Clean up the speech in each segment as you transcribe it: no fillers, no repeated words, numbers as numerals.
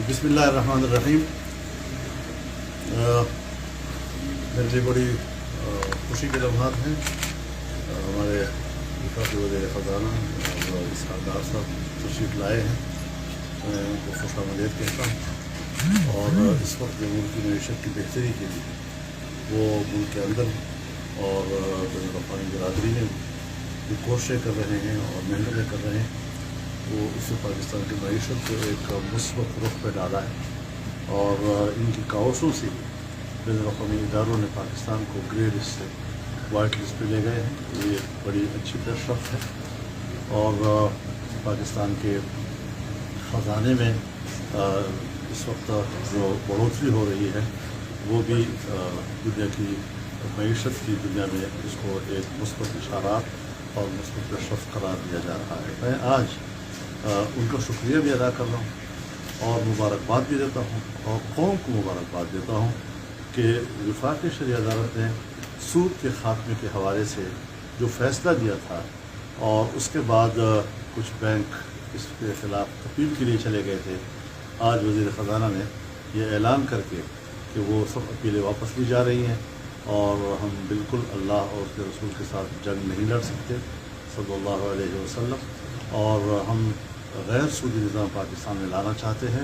بسم اللہ الرحمان الرحیم. میرے لیے بڑی خوشی کے لمحات ہیں. ہمارے وفاقی وزیر خزانہ اسحاق دار صاحب تشریف لائے ہیں. میں ان کو خوش آمدید کہتا ہوں. اور اس وقت جو ملک کی معیشت کی بہتری کے لیے وہ ملک کے اندر اور بین الاقوامی برادری میں جو کوششیں کر رہے ہیں اور محنتیں کر رہے ہیں وہ اس سے پاکستان کی معیشت کو ایک مثبت رخ پہ ڈالا ہے. اور ان کی کاوشوں سے بین الاقوامی اداروں نے پاکستان کو گرے لسٹ سے وائٹ لسٹ پہ لے گئے ہیں. یہ ایک بڑی اچھی پیش رفت ہے. اور پاکستان کے خزانے میں اس وقت جو بڑھوتری ہو رہی ہے وہ بھی دنیا کی معیشت کی دنیا میں اس کو ایک مثبت اشارات اور مثبت پیش رفت قرار دیا جا رہا ہے. میں آج ان کا شکریہ بھی ادا کر رہا ہوں اور مبارکباد بھی دیتا ہوں اور قوم کو مبارکباد دیتا ہوں کہ وفاقی شرعی عدالت نے سود کے خاتمے کے حوالے سے جو فیصلہ دیا تھا اور اس کے بعد کچھ بینک اس کے خلاف اپیل کے لیے چلے گئے تھے. آج وزیر خزانہ نے یہ اعلان کر کے کہ وہ سب اپیلیں واپس لی جا رہی ہیں اور ہم بالکل اللہ اور اس کے رسول کے ساتھ جنگ نہیں لڑ سکتے صلی اللہ علیہ وسلم. اور ہم غیر سودی نظام پاکستان میں لانا چاہتے ہیں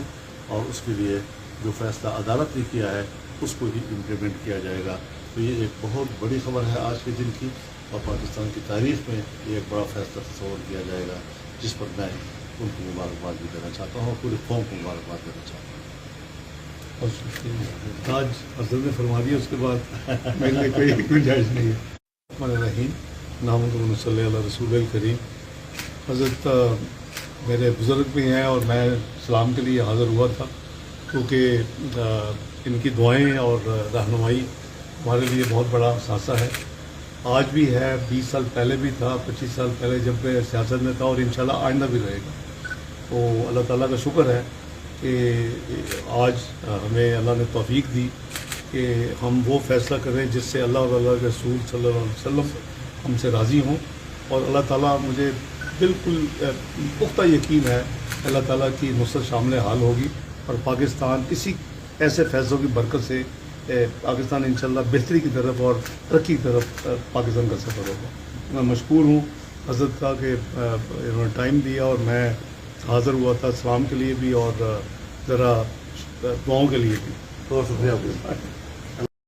اور اس کے لیے جو فیصلہ عدالت نے کیا ہے اس کو ہی امپلیمنٹ کیا جائے گا. تو یہ ایک بہت بڑی خبر ہے آج کے دن کی اور پاکستان کی تاریخ میں یہ ایک بڑا فیصلہ تصور کیا جائے گا جس پر میں ان کو مبارکباد بھی دینا چاہتا ہوں اور پوری قوم کو مبارکباد دینا چاہتا ہوں. اور تاج حضرت نے فرما دیا اس کے بعد میرے لیے کوئی گنجائش نہیں ہے. الرحمن الرحیم. نحمدہ صلی اللہ رسول الکریم. حضرت میرے بزرگ بھی ہیں اور میں سلام کے لیے حاضر ہوا تھا کیونکہ ان کی دعائیں اور رہنمائی ہمارے لیے بہت بڑا اثاثہ ہے. آج بھی ہے, 20 سال پہلے بھی تھا, 25 سال پہلے جب میں سیاست میں تھا اور انشاءاللہ آئندہ بھی رہے گا. تو اللہ تعالیٰ کا شکر ہے کہ آج ہمیں اللہ نے توفیق دی کہ ہم وہ فیصلہ کریں جس سے اللہ اور اللہ کے رسول صلی اللہ علیہ وسلم ہم سے راضی ہوں. اور اللہ تعالیٰ مجھے بالکل پختہ یقین ہے اللہ تعالیٰ کی نصرت شامل حال ہوگی اور پاکستان اسی ایسے فیصلوں کی برکت سے پاکستان انشاءاللہ بہتری کی طرف اور ترقی کی طرف پاکستان کا سفر ہوگا. میں مشکور ہوں حضرت کا کہ انہوں نے ٹائم دیا اور میں حاضر ہوا تھا سلام کے لیے بھی اور ذرا دعاؤں کے لیے بھی. بہت شکریہ.